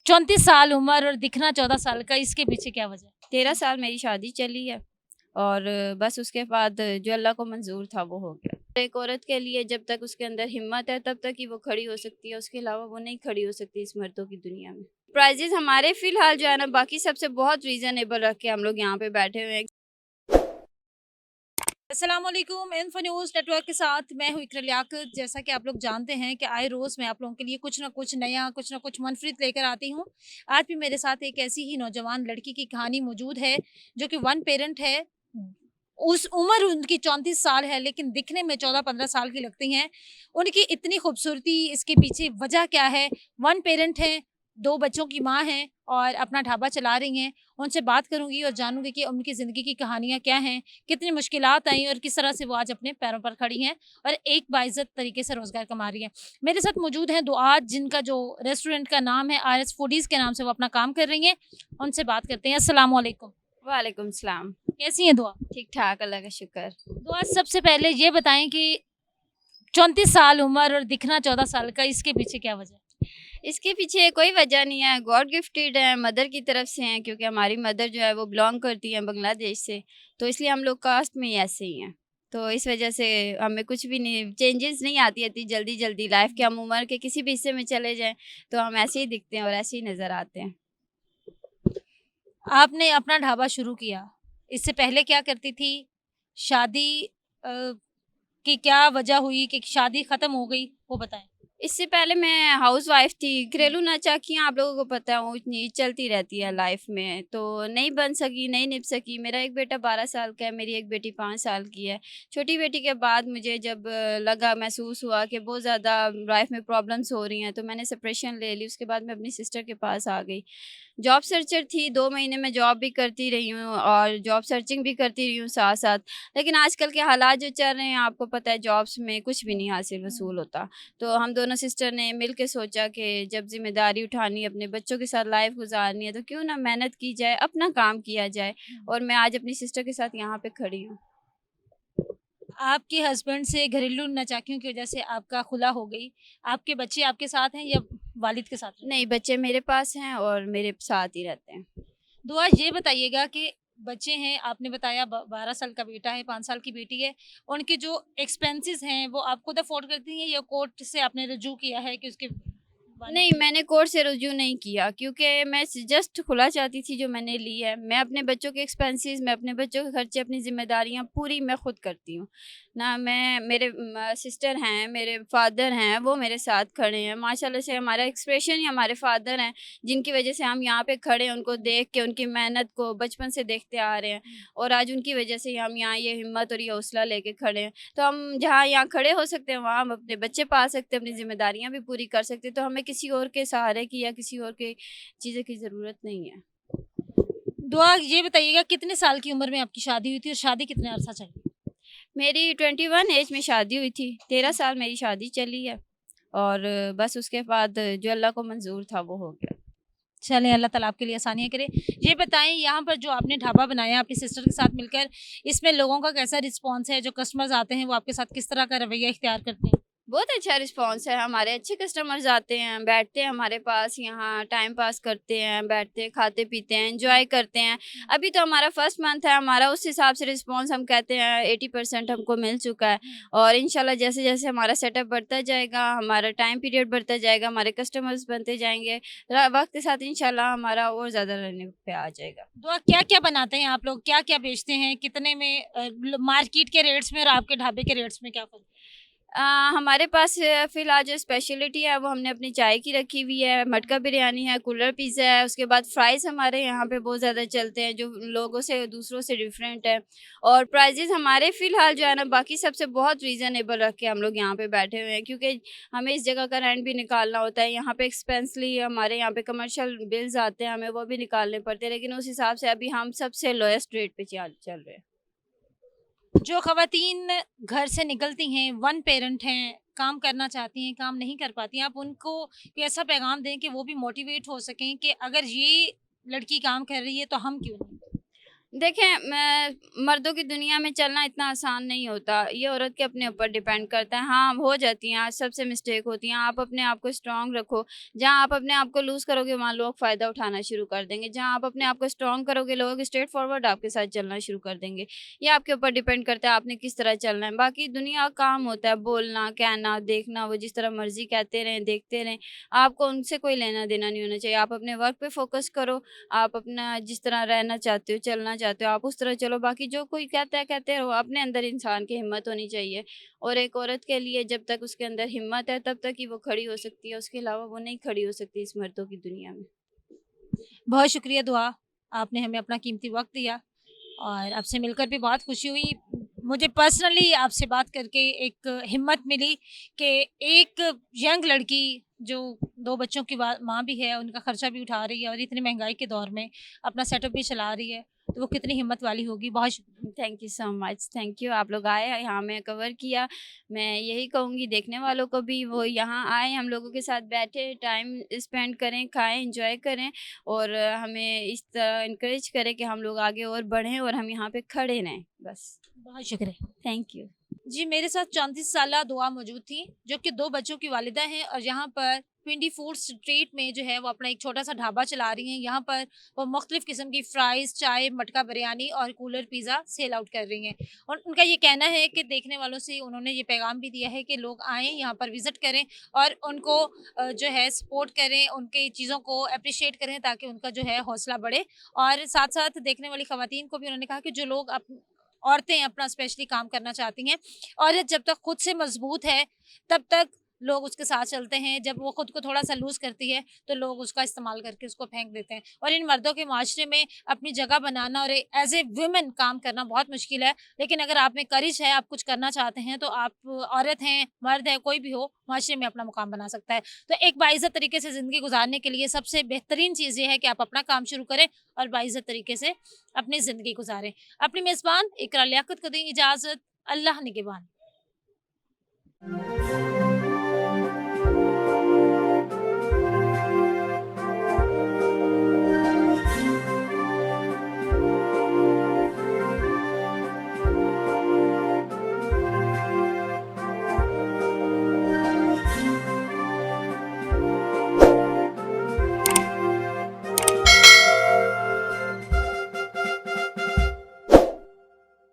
34 साल उम्र और दिखना 14 साल का, इसके पीछे क्या वजह है? 13 साल मेरी शादी चली है और बस उसके बाद जो अल्लाह को मंजूर था वो हो गया। एक औरत के लिए जब तक उसके अंदर हिम्मत है तब तक ही वो खड़ी हो सकती है, उसके अलावा वो नहीं खड़ी हो सकती इस मर्दों की दुनिया में। प्राइजेस हमारे फिलहाल जो है ना, बाकी सबसे बहुत रीजनेबल रख के हम लोग यहाँ पे बैठे हुए हैं। अस्सलामुअलैकुम, इन्फो न्यूज़ नेटवर्क के साथ मैं हूँ इकरा लियाकत। जैसा कि आप लोग जानते हैं कि आए रोज़ मैं आप लोगों के लिए कुछ ना कुछ नया, कुछ ना कुछ मुनफरिद लेकर आती हूँ। आज भी मेरे साथ एक ऐसी ही नौजवान लड़की की कहानी मौजूद है जो कि वन पेरेंट है। उस उम्र उनकी 34 साल है, लेकिन दिखने में 14-15 साल की लगती हैं। उनकी इतनी खूबसूरती, इसके पीछे वजह क्या है? वन पेरेंट हैं, 2 बच्चों की माँ हैं और अपना ढाबा चला रही हैं। उनसे बात करूँगी और जानूँगी कि उनकी ज़िंदगी की कहानियाँ क्या हैं, कितनी मुश्किलात आई और किस तरह से वो आज अपने पैरों पर खड़ी हैं और एक बाइज़्ज़त तरीके से रोज़गार कमा रही हैं। मेरे साथ मौजूद हैं दुआत, जिनका जो रेस्टोरेंट का नाम है आरएस फूडीज़ के नाम से वो अपना काम कर रही हैं। उनसे बात करते हैं। अस्सलाम वालेकुम। वालेकुम सलाम। कैसी हैं दुआ? ठीक ठाक, अल्लाह का शुक्र। दुआ, सबसे पहले ये बताएँ कि 34 साल उम्र और दिखना 14 साल का, इसके पीछे क्या वजह है? इसके पीछे कोई वजह नहीं है, गॉड गिफ्टेड है, मदर की तरफ से हैं, क्योंकि हमारी मदर जो है वो बिलोंग करती है बांग्लादेश से, तो इसलिए हम लोग कास्ट में ही ऐसे ही हैं। तो इस वजह से हमें कुछ भी नहीं चेंजेस नहीं आती इतनी जल्दी जल्दी लाइफ के। हम उम्र के किसी भी हिस्से में चले जाएं तो हम ऐसे ही दिखते हैं और ऐसे ही नज़र आते हैं। आपने अपना ढाबा शुरू किया, इससे पहले क्या करती थी? शादी की क्या वजह हुई कि शादी ख़त्म हो गई, वो बताएँ? इससे पहले मैं हाउस वाइफ थी। घरेलू नाचाकियाँ आप लोगों को पता है ऊँच नीच चलती रहती है लाइफ में, तो नहीं बन सकी, नहीं निभ सकी। मेरा एक बेटा 12 साल का है, मेरी एक बेटी 5 साल की है। छोटी बेटी के बाद मुझे जब लगा, महसूस हुआ कि बहुत ज़्यादा लाइफ में प्रॉब्लम्स हो रही हैं, तो मैंने सेपरेशन ले ली। उसके बाद मैं अपनी सिस्टर के पास आ गई। जॉब सर्चर थी, 2 महीने मैं जॉब भी करती रही हूँ और जॉब सर्चिंग भी करती रही हूँ साथ-साथ। लेकिन आजकल के हालात जो चल रहे हैं, आपको पता है जॉब्स में कुछ भी नहीं हासिल वसूल होता। तो हम दोनों सिस्टर ने मिल के सोचा कि जब ज़िम्मेदारी उठानी है, अपने बच्चों के साथ लाइफ गुज़ारनी है, तो क्यों ना मेहनत की जाए, अपना काम किया जाए। और मैं आज अपनी सिस्टर के साथ यहाँ पे खड़ी हूँ। आपके हस्बैंड से घरेलू नाचाकियों की वजह से आपका खुला हो गई। आपके बच्चे आपके साथ हैं या वालिद के साथ रहते हैं? नहीं, बच्चे मेरे पास हैं और मेरे साथ ही रहते हैं। दुआ, ये बताइएगा कि बच्चे हैं, आपने बताया 12 साल का बेटा है, 5 साल की बेटी है। उनके जो एक्सपेंसेस हैं वो आप खुद अफ़ोर्ड करती हैं या कोर्ट से आपने रुजू किया है कि उसके वालिद नहीं, को? मैंने कोर्ट से रुजू नहीं किया, क्योंकि मैं जस्ट खुला चाहती थी जो मैंने ली है। मैं अपने बच्चों के एक्सपेंसेस, मैं अपने बच्चों के खर्चे, अपनी ज़िम्मेदारियाँ पूरी मैं खुद करती हूँ। ना मैं मेरे सिस्टर हैं, मेरे फादर हैं, वो मेरे साथ खड़े हैं। माशाल्लाह से हमारा एक्सप्रेशन ही हमारे फादर हैं, जिनकी वज़ह से हम यहाँ पे खड़े हैं, उनको देख के, उनकी मेहनत को बचपन से देखते आ रहे हैं और आज उनकी वज़ह से ही हम यहाँ ये हिम्मत और ये हौसला लेके खड़े हैं। तो हम जहाँ यहाँ खड़े हो सकते हैं, वहाँ हम अपने बच्चे पाल सकते हैं, अपनी ज़िम्मेदारियाँ भी पूरी कर सकते हैं। तो हमें किसी और के सहारे की या किसी और के चीज़ों की ज़रूरत नहीं है। दुआ, ये बताइएगा कितने साल की उम्र में आपकी शादी हुई थी और शादी कितने अरसा चली? मेरी 21 ऐज में शादी हुई थी, 13 साल मेरी शादी चली है और बस उसके बाद जो अल्लाह को मंज़ूर था वो हो गया। चलें, अल्लाह ताला आपके लिए आसानियाँ करे। ये बताएँ, यहाँ पर जो आपने ढाबा बनाया अपनी सिस्टर के साथ मिलकर, इसमें लोगों का कैसा रिस्पॉन्स है? जो कस्टमर्स आते हैं वो आपके साथ किस तरह का रवैया इख्तियार करते हैं? बहुत अच्छा रिस्पॉन्स है, हमारे अच्छे कस्टमर्स आते हैं, बैठते हैं हमारे पास, यहाँ टाइम पास करते हैं, बैठते हैं, खाते-पीते हैं, एन्जॉय करते हैं। अभी तो हमारा फर्स्ट मंथ है, हमारा उस हिसाब से रिस्पॉन्स हम कहते हैं 80% हमको मिल चुका है और इंशाल्लाह जैसे-जैसे हमारा सेटअप बढ़ता जाएगा, हमारा टाइम पीरियड बढ़ता जाएगा, हमारे कस्टमर्स बनते जाएँगे, वक़्त के साथ इंशाल्लाह हमारा और ज़्यादा रनिंग पे आ जाएगा। दुआ, क्या-क्या बनाते हैं आप लोग? क्या-क्या बेचते हैं? कितने में मार्केट के रेट्स में और आपके ढाबे के रेट्स में क्या फ़र्क है? अ, हमारे पास फ़िलहाल जो स्पेशलिटी है वो हमने अपनी चाय की रखी हुई है, मटका बिरयानी है, कुल्हड़ पिज़्ज़ा है, उसके बाद फ्राइज़ हमारे यहाँ पे बहुत ज़्यादा चलते हैं, जो लोगों से दूसरों से डिफरेंट है। और प्राइजेज़ हमारे फ़िलहाल जो है ना, बाकी सबसे बहुत रीज़नेबल रख के हम लोग यहाँ पे बैठे हुए हैं, क्योंकि हमें इस जगह का रेंट भी निकालना होता है। यहाँ पे एक्सपेंसली हमारे यहाँ पे कमर्शियल बिल्स आते हैं, हमें वो भी निकालने पड़ते हैं, लेकिन उस हिसाब से अभी हम सबसे लोएस्ट रेट पे चल रहे हैं। जो ख़वातीन घर से निकलती हैं, वन पेरेंट हैं, काम करना चाहती हैं, काम नहीं कर पाती हैं, आप उनको कोई ऐसा पैगाम दें कि वो भी मोटिवेट हो सकें कि अगर ये लड़की काम कर रही है तो हम क्यों नहीं? देखें, मैं मर्दों की दुनिया में चलना इतना आसान नहीं होता। ये औरत के अपने ऊपर डिपेंड करता है। हाँ, हो जाती हैं, आज सबसे मिस्टेक होती हैं। आप अपने आप को स्ट्रॉन्ग रखो। जहाँ आप अपने आप को लूज़ करोगे, वहाँ लोग फ़ायदा उठाना शुरू कर देंगे। जहाँ आप अपने आप को स्ट्रॉन्ग करोगे, लोग स्ट्रेट फॉरवर्ड आपके साथ चलना शुरू कर देंगे। ये आपके ऊपर डिपेंड करता है, आपने किस तरह चलना है। बाकी दुनिया का काम होता है बोलना, कहना, देखना, वो जिस तरह मर्ज़ी कहते रहें, देखते रहें। आपको उनसे कोई लेना-देना नहीं होना चाहिए। आप अपने वर्क पे फ़ोकस करो। आप अपना जिस तरह रहना चाहते हो, चलना चाहते हो, आप उस तरह चलो। बाकी जो कोई कहता है, कहते रहो। अपने अंदर इंसान की हिम्मत होनी चाहिए और एक औरत के लिए जब तक उसके अंदर हिम्मत है, तब तक ही वो खड़ी हो सकती है। उसके अलावा वो नहीं खड़ी हो सकती इस मर्दों की दुनिया में। बहुत शुक्रिया दुआ, आपने हमें अपना कीमती वक़्त दिया और आपसे मिलकर भी बहुत खुशी हुई। मुझे पर्सनली आपसे बात करके एक हिम्मत मिली कि एक यंग लड़की जो 2 बच्चों की माँ भी है, उनका खर्चा भी उठा रही है और इतनी महँगाई के दौर में अपना सेटअप भी चला रही है, तो वो कितनी हिम्मत वाली होगी। बहुत शुक्रिया। Thank you so much, thank you. आप लोग आए यहाँ, मैं कवर किया। मैं यही कहूँगी देखने वालों को भी वो यहाँ आएँ, हम लोगों के साथ बैठे, टाइम स्पेंड करें, खाएँ, एन्जॉय करें और हमें इस तरह एनकरेज करें कि हम लोग आगे और बढ़ें और हम यहाँ पे खड़े रहें, बस। बहुत शुक्रिया। Thank you. जी, मेरे साथ 34 साला दुआ मौजूद थी, जो कि 2 बच्चों की वालिदा हैं और यहाँ पर 24 स्ट्रीट में जो है वो अपना एक छोटा-सा ढाबा चला रही हैं। यहाँ पर वो मुख्तलिफ़ किस्म की फ्राइज़, चाय, मटका बिरयानी और कूलर पिज़्ज़ा सेल आउट कर रही हैं। और उनका ये कहना है कि देखने वालों से उन्होंने ये पैगाम भी दिया है कि लोग आएँ, यहाँ पर विज़िट करें और उनको जो है सपोर्ट करें, उनकी चीज़ों को एप्रिशिएट करें ताकि उनका जो है हौसला बढ़े। और साथ-साथ देखने वाली ख़वातीन को भी उन्होंने कहा कि जो लोग औरतें अपना स्पेशली काम करना चाहती हैं। औरत जब तक खुद से मज़बूत है, तब तक लोग उसके साथ चलते हैं। जब वो खुद को थोड़ा-सा लूज़ करती है, तो लोग उसका इस्तेमाल करके उसको फेंक देते हैं। और इन मर्दों के माशरे में अपनी जगह बनाना और एज़ ए वुमेन काम करना बहुत मुश्किल है। लेकिन अगर आप में करेज है, आप कुछ करना चाहते हैं, तो आप औरत हैं, मर्द है, कोई भी हो, माशरे में अपना मुकाम बना सकता है। तो एक बाइज़्ज़त तरीके से ज़िंदगी गुज़ारने के लिए सबसे बेहतरीन चीज़ ये है कि आप अपना काम शुरू करें और बाइज़्ज़त तरीके से अपनी ज़िंदगी गुज़ारें। अपनी मेज़बान इकरा लियाकत को दें इजाज़त। अल्लाह निगहबान।